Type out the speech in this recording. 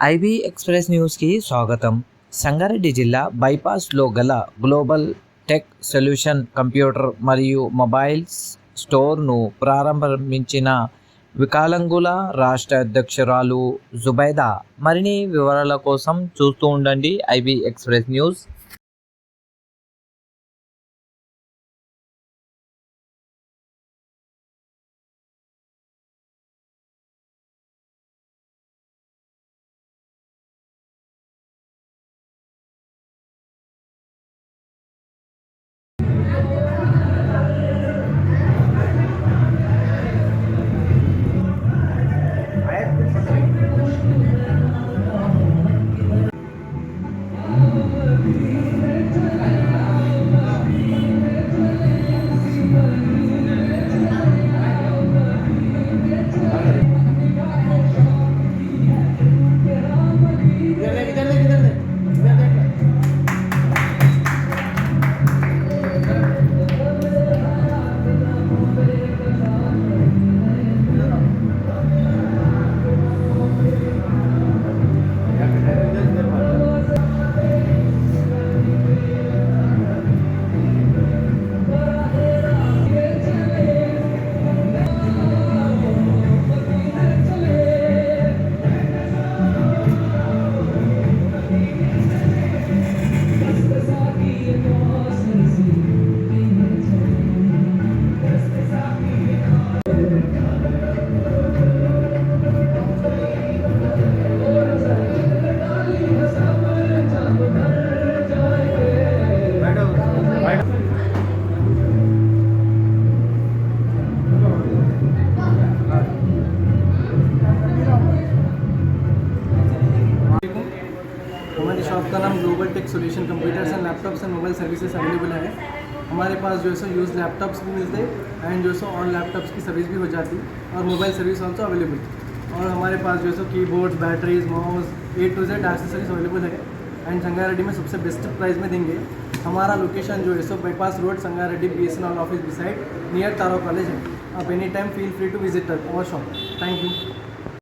IB express న్యూస్కి స్వాగతం. సంగారెడ్డి జిల్లా బైపాస్లో గల గ్లోబల్ టెక్ సొల్యూషన్ కంప్యూటర్ మరియు మొబైల్స్ స్టోర్ను ప్రారంభించిన వికలాంగుల రాష్ట్ర అధ్యక్షురాలు జుబైదా. మరిన్ని వివరాల కోసం చూస్తూ ఉండండి ఐబీ ఎక్స్ప్రెస్ న్యూస్. हमारी शॉप का नाम global tech solution computers and laptops and mobile services available है. हमारे पास जो है सो यूज़ लैपटॉप्स भी मिलते हैं एंड जो है सो ऑन लैपटॉप्स की सर्विस भी हो जाती है और मोबाइल सर्विस ऑल्सो अवेलेबल. और हमारे पास जो है so keyboards, batteries, mouse A to Z accessories available है एंड संगारेड्डी में सबसे बेस्ट प्राइस में देंगे. हमारा लोकेशन जो है so bypass road Sangareddy BSNL office beside near तारो कॉलेज है. आप any time feel free to visit our shop. Thank you.